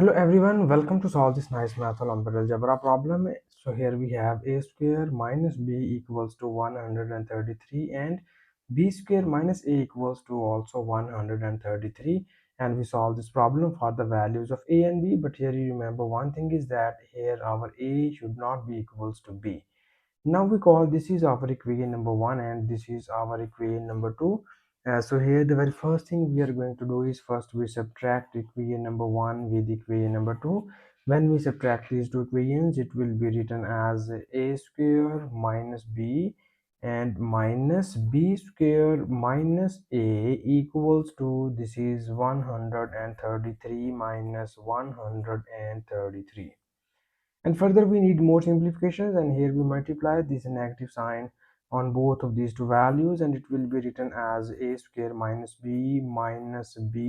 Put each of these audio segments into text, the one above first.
Hello everyone, welcome to solve this nice math Olympiad algebra problem. So here we have a square minus b equals to 133 and b square minus a equals to also 133, and we solve this problem for the values of a and b. But here you remember one thing is that here our a should not be equals to b. Now we call this is our equation number 1 and this is our equation number 2. So here the very first thing we are going to do is first we subtract equation number 1 with equation number 2. When we subtract these two equations, it will be written as a square minus b and minus b square minus a equals to, this is 133 minus 133. And further we need more simplifications, and here we multiply this negative sign on both of these two values, and it will be written as a square minus b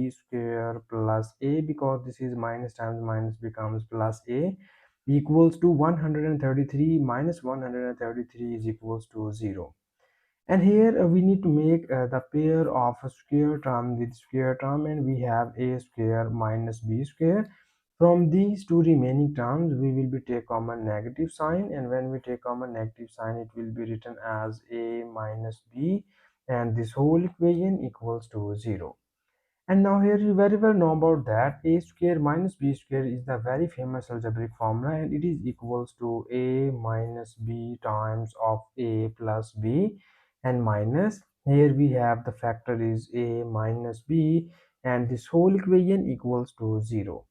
square plus a, because this is minus times minus becomes plus a, equals to 133 minus 133 is equals to 0. And here we need to make the pair of a square term with square term, and we have a square minus b square. From these two remaining terms we will be take common negative sign, and when we take common negative sign it will be written as a minus b, and this whole equation equals to 0. And now here you very well know about that a square minus b square is the very famous algebraic formula, and it is equals to a minus b times of a plus b, and minus, here we have the factor is a minus b, and this whole equation equals to 0.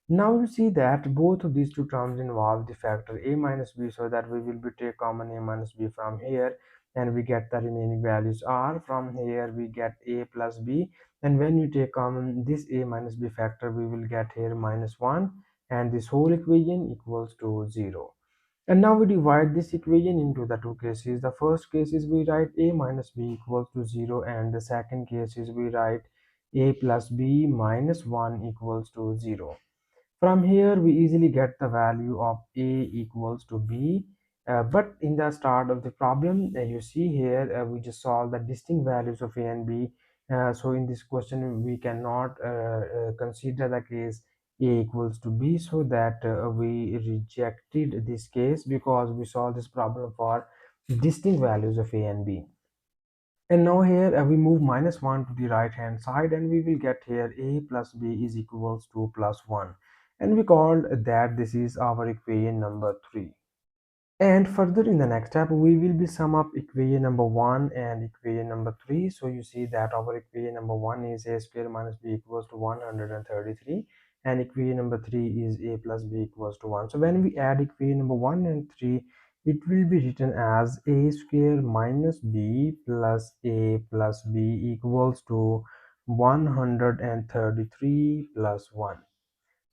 Now you see that both of these two terms involve the factor a minus b, so that we will be take common a minus b from here, and we get the remaining values are, from here we get a plus b, and when you take common this a minus b factor we will get here minus 1, and this whole equation equals to 0. And now we divide this equation into the two cases. The first case is we write a minus b equals to 0, and the second case is we write a plus b minus 1 equals to 0. From here we easily get the value of a equals to b, but in the start of the problem you see here we just solve the distinct values of a and b. So in this question we cannot consider the case a equals to b, so that we rejected this case because we solve this problem for distinct values of a and b. And now here we move minus 1 to the right hand side, and we will get here a plus b is equals to plus 1, and we called that this is our equation number 3. And further in the next step we will be sum up equation number 1 and equation number 3. So you see that our equation number 1 is a square minus b equals to 133, and equation number 3 is a plus b equals to 1. So when we add equation number 1 and 3, it will be written as a square minus b plus a plus b equals to 133 plus 1.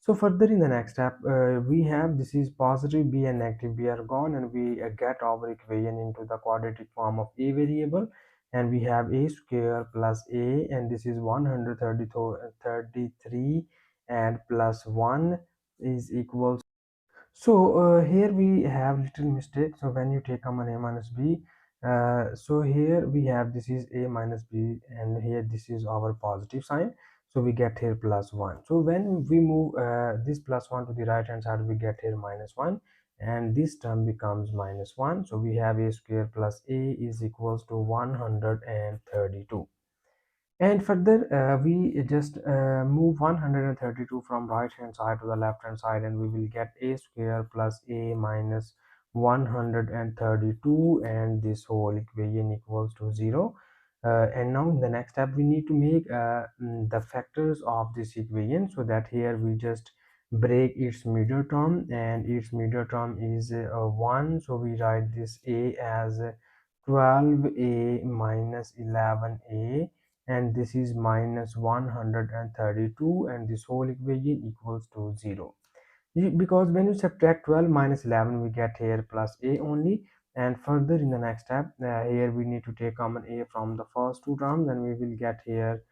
So further in the next step we have, this is positive b and negative b are gone, and we get our equation into the quadratic form of a variable, and we have a square plus a, and this is 133 and plus 1 is equals. So here we have little mistake. So when you take common a minus b, so here we have this is a minus b, and here this is our positive sign, so we get here plus 1. So when we move this plus 1 to the right hand side, we get here minus 1, and this term becomes minus 1. So we have a square plus a is equals to 132. And further we just move 132 from right hand side to the left hand side, and we will get a square plus a minus 132, and this whole equation equals to 0. And now in the next step we need to make the factors of this equation, so that here we just break its middle term, and its middle term is 1. So we write this a as 12a minus 11a, and this is minus 132, and this whole equation equals to 0. Because when you subtract 12 minus 11 we get here plus a only. And further in the next step here we need to take common a from the first two terms, and we will get here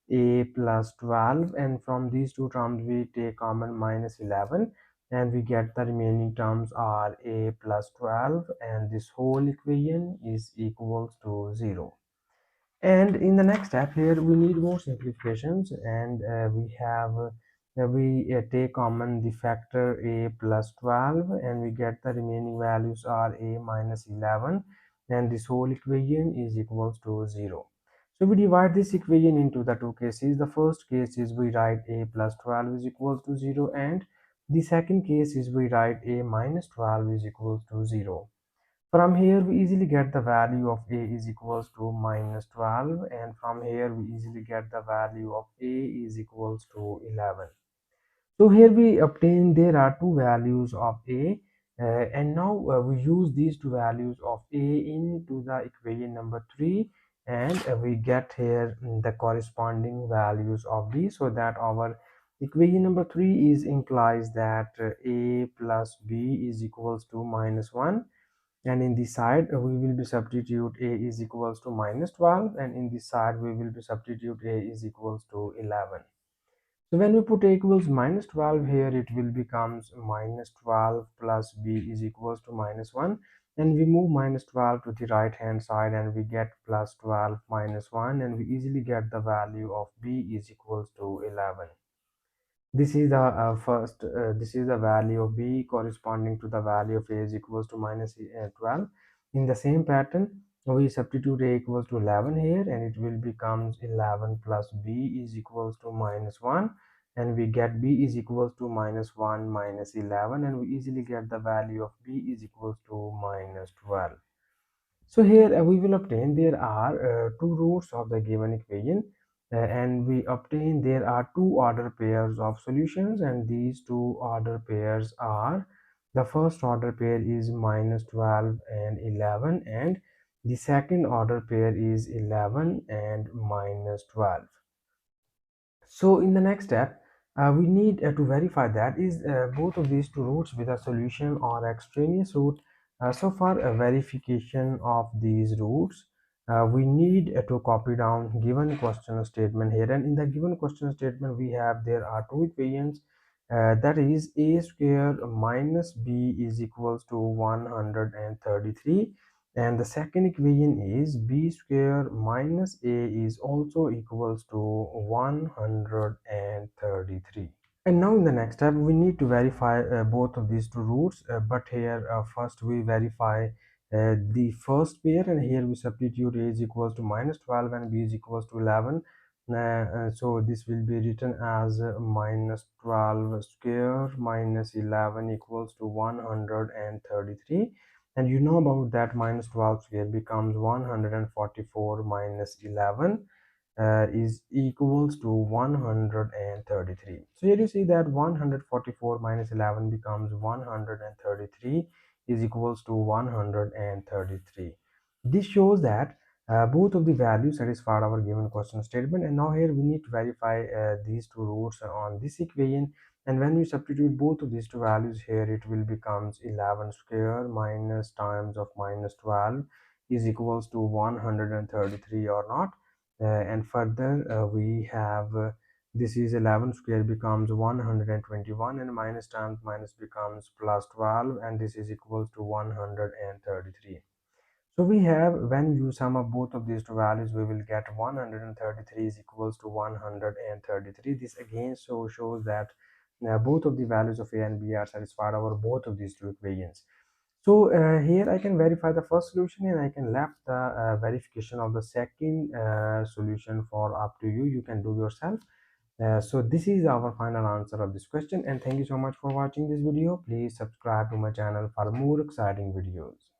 a plus 12, and from these two terms we take common minus 11, and we get the remaining terms are a plus 12, and this whole equation is equals to 0. And in the next step here we need more simplifications, and we have we take common the factor a plus 12, and we get the remaining values are a minus 11, and this whole equation is equals to 0. So we divide this equation into the two cases. The first case is we write a plus 12 is equals to 0, and the second case is we write a minus 12 is equals to 0. From here we easily get the value of a is equals to minus 12, and from here we easily get the value of a is equals to 11. So here we obtain there are two values of a, and now we use these two values of a into the equation number 3, and we get here the corresponding values of b, so that our equation number 3 is implies that a plus b is equals to minus 1, and in this side we will be substitute a is equals to minus 12, and in this side we will be substitute a is equals to 11. So when we put a equals minus 12 here, it will becomes minus 12 plus b is equals to minus 1, and we move minus 12 to the right hand side and we get plus 12 minus 1, and we easily get the value of b is equals to 11. This is the this is the value of b corresponding to the value of a is equals to minus 12. In the same pattern, we substitute a equals to 11 here, and it will becomes 11 plus b is equals to minus 1, and we get b is equals to minus 1 minus 11, and we easily get the value of b is equals to minus 12. So here we will obtain there are two roots of the given equation, and we obtain there are two order pairs of solutions, and these two order pairs are, the first order pair is minus 12 and 11, and the second order pair is 11 and minus 12. So in the next step, we need to verify that is both of these two roots with a solution or extraneous root. So for a verification of these roots, we need to copy down given question statement here, and in the given question statement we have there are two equations, that is a square minus b is equals to 133, and the second equation is b square minus a is also equals to 133. And now in the next step we need to verify both of these two roots, but here first we verify the first pair, and here we substitute a is equals to minus 12 and b is equals to 11. So this will be written as minus 12 square minus 11 equals to 133, and you know about that minus 12 square becomes 144 minus 11 is equals to 133. So here you see that 144 minus 11 becomes 133 is equals to 133. This shows that both of the values satisfied our given question statement, and now here we need to verify these two roots on this equation, and when we substitute both of these two values here, it will becomes 11 square minus times of minus 12 is equals to 133 or not. And further we have this is 11 square becomes 121, and minus times minus becomes plus 12, and this is equals to 133. So we have, when you sum up both of these two values, we will get 133 is equals to 133. This again shows that both of the values of a and b are satisfied over both of these two equations. So here I can verify the first solution, and I can left the verification of the second solution for up to you. You can do yourself. So this is our final answer of this question, and thank you so much for watching this video. Please subscribe to my channel for more exciting videos.